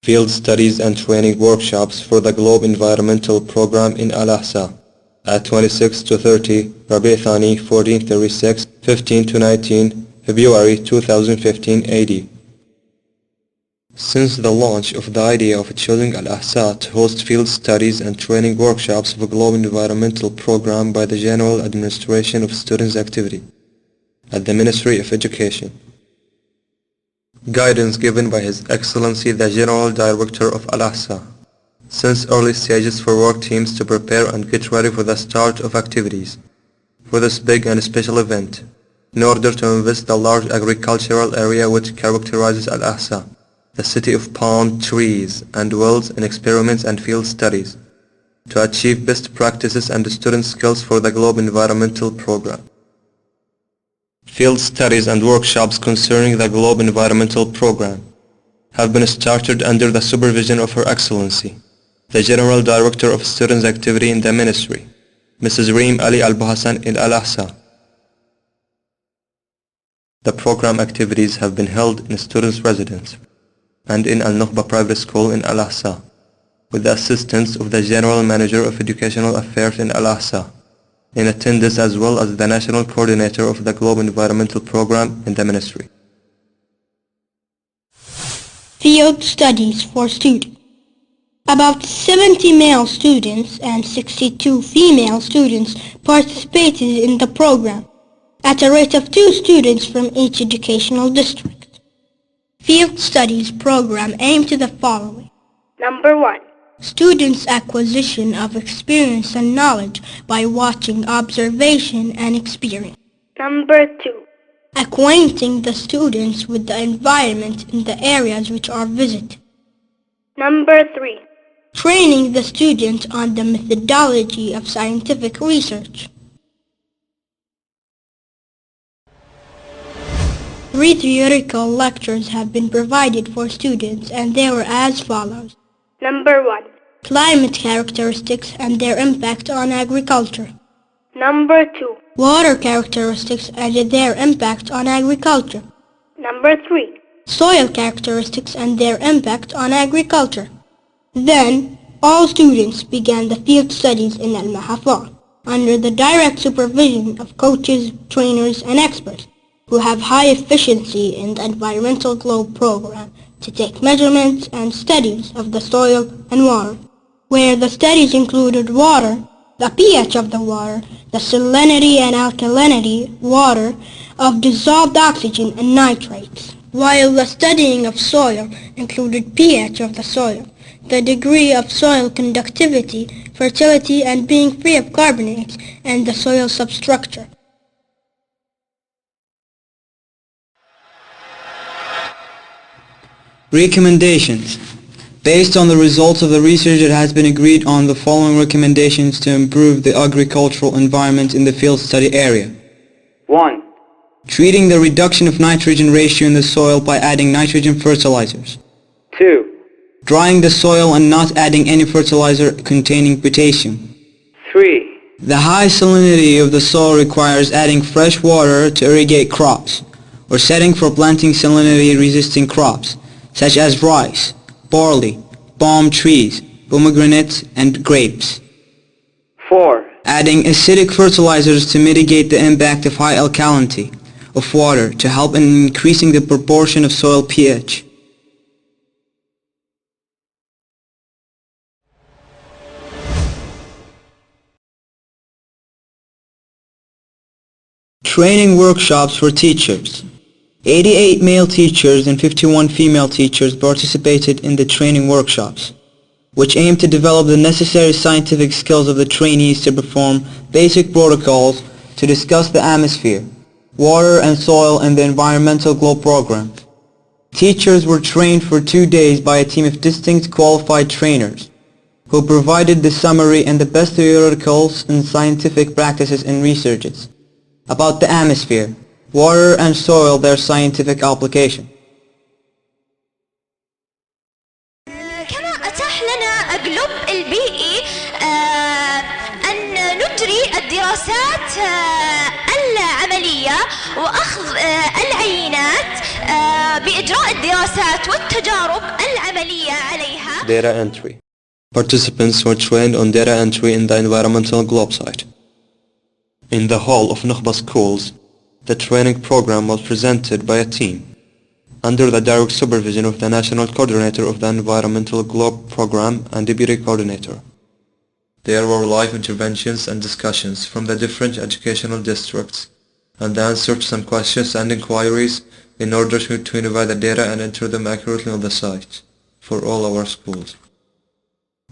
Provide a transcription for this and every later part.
Field Studies and Training Workshops for the Globe Environmental Program in AL-Ahsa at 26 to 30 Rabi' Thani 1436, 15 to 19 February 2015 AD. Since the launch of the idea of choosing Al-Ahsa to host field studies and training workshops of a Globe Environmental Program by the General Administration of Students' Activity at the Ministry of Education. Guidance given by His Excellency the General Director of Al-Ahsa since early stages for work teams to prepare and get ready for the start of activities for this big and special event in order to invest the large agricultural area which characterizes Al-Ahsa, the city of palm trees and wells in experiments and field studies, to achieve best practices and student skills for the Globe Environmental Program. Field studies and workshops concerning the Globe Environmental Program have been started under the supervision of Her Excellency, the General Director of Students' Activity in the Ministry, Mrs. Reem Ali Al-Bahassan in Al-Ahsa. The program activities have been held in students' residence and in Al-Nokbah Private School in Al-Ahsa, with the assistance of the General Manager of Educational Affairs in Al-Ahsa, in attendance as well as the National Coordinator of the Globe Environmental Program in the Ministry. Field Studies for Students. About 70 male students and 62 female students participated in the program, at a rate of 2 students from each educational district. Field Studies program aimed to the following. Number 1. Students' acquisition of experience and knowledge by watching, observation, and experience. Number 2. Acquainting the students with the environment in the areas which are visited. Number 3. Training the students on the methodology of scientific research. 3 theoretical lectures have been provided for students, and they were as follows. Number 1. Climate characteristics and their impact on agriculture. Number 2. Water characteristics and their impact on agriculture. Number 3. Soil characteristics and their impact on agriculture. Then, all students began the field studies in Al-Mahafal, under the direct supervision of coaches, trainers, and experts, who have high efficiency in the Environmental Globe program to take measurements and studies of the soil and water, where the studies included water, the pH of the water, the salinity and alkalinity water of dissolved oxygen and nitrates, while the studying of soil included pH of the soil, the degree of soil conductivity, fertility, and being free of carbonates, and the soil substructure. Recommendations. Based on the results of the research, it has been agreed on the following recommendations to improve the agricultural environment in the field study area. 1. Treating the reduction of nitrogen ratio in the soil by adding nitrogen fertilizers. 2. Drying the soil and not adding any fertilizer containing potassium. 3. The high salinity of the soil requires adding fresh water to irrigate crops, or setting for planting salinity-resistant crops, such as rice, barley, palm trees, pomegranates, and grapes. 4. Adding acidic fertilizers to mitigate the impact of high alkalinity of water to help in increasing the proportion of soil pH. Training workshops for teachers. 88 male teachers and 51 female teachers participated in the training workshops, which aim to develop the necessary scientific skills of the trainees to perform basic protocols to discuss the atmosphere, water and soil in the Environmental Globe program. Teachers were trained for 2 days by a team of distinct qualified trainers, who provided the summary and the best theoretical and scientific practices and researches about the atmosphere, water and soil, their scientific application. كما أتاح لنا جلوب البيئي أن نجري الدراسات العملية وأخذ العينات بإجراء الدراسات والتجارب العملية عليها. Data entry. Participants were trained on data entry in the environmental globe site. In the hall of Nokbah schools, the training program was presented by a team under the direct supervision of the national coordinator of the environmental globe program and deputy coordinator. There were live interventions and discussions from the different educational districts and the answer to some questions and inquiries in order to unify the data and enter them accurately on the site for all our schools.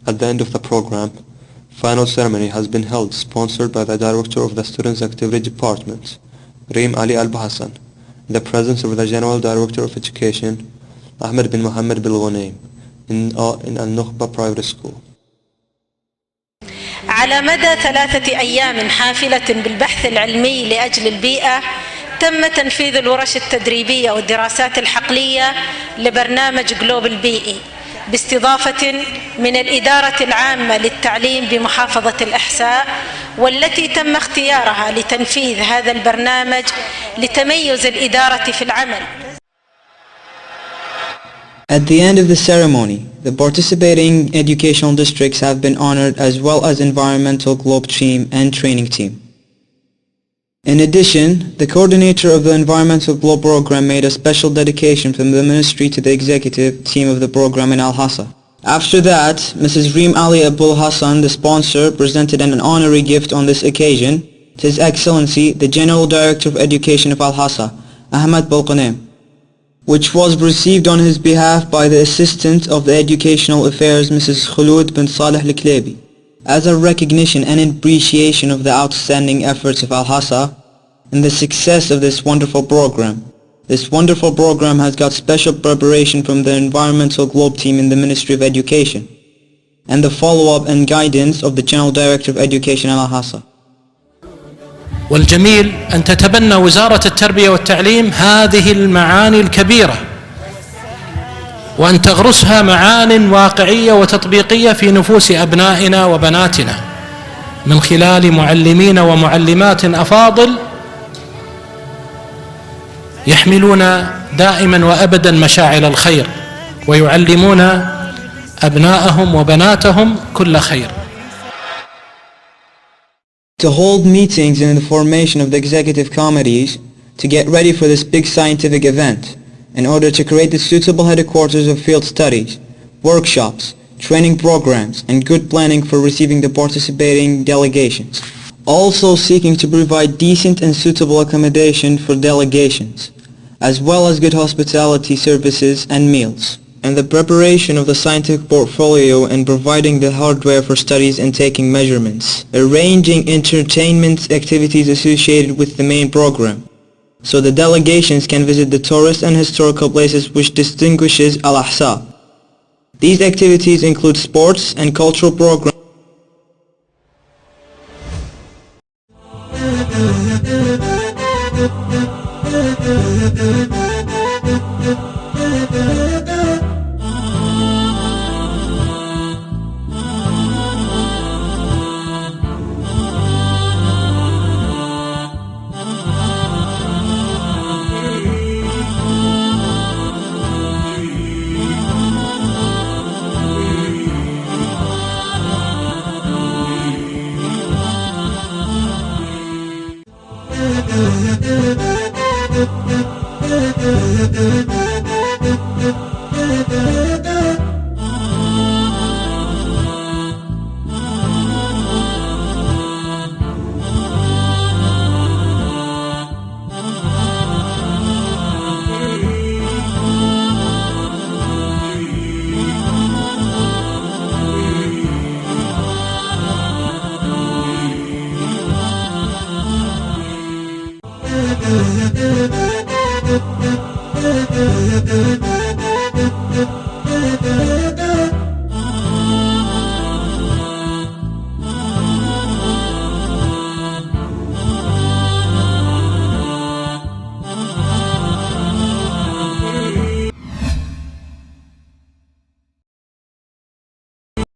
At the end of the program, final ceremony has been held sponsored by the director of the Students Activity Department, Reem Ali Al-Bahassan, in the presence of the General Director of Education, Ahmed bin Mohammed Bilghonaim, in Al-Nokbah Private School. على مدى 3 أيام حافلة بالبحث العلمي لأجل البيئة تم تنفيذ الورش التدريبية والدراسات الحقلية لبرنامج جلوب البيئي باستضافة من الإدارة العامة للتعليم بمحافظة الأحساء، والتي تم اختيارها لتنفيذ هذا البرنامج لتميز الإدارة في العمل. At the end of the ceremony, the participating educational districts have been honored as well as environmental globe team and training team. In addition, the coordinator of the environmental globe program made a special dedication from the ministry to the executive team of the program in Al-Ahsa. After that, Mrs. Reem Ali Abul Hassan, the sponsor, presented an honorary gift on this occasion to His Excellency, the General Director of Education of Al-Ahsa, Ahmed Bilghonaim, which was received on his behalf by the Assistant of the Educational Affairs, Mrs. Khulud bin Saleh Al-Klabi, as a recognition and appreciation of the outstanding efforts of Al-Ahsa and the success of this wonderful program. This wonderful program has got special preparation from the Environmental Globe team in the Ministry of Education and the follow-up and guidance of the General Director of Education Al-Ahsa. والجميل أن تتبنى وزارة التربية والتعليم هذه المعاني الكبيرة وأن تغرسها معان واقعية وتطبيقية في نفوس أبنائنا وبناتنا من خلال معلمين ومعلمات أفاضل يحملون دائما وأبدا مشاعل الخير ويعلمون أبنائهم وبناتهم كل خير. To hold meetings and the formation of the executive committees to get ready for this big scientific event in order to create the suitable headquarters of field studies, workshops, training programs and good planning for receiving the participating delegations. Also seeking to provide decent and suitable accommodation for delegations, as well as good hospitality services and meals, and the preparation of the scientific portfolio and providing the hardware for studies and taking measurements, arranging entertainment activities associated with the main program, so the delegations can visit the tourist and historical places which distinguishes Al-Ahsa. These activities include sports and cultural programs.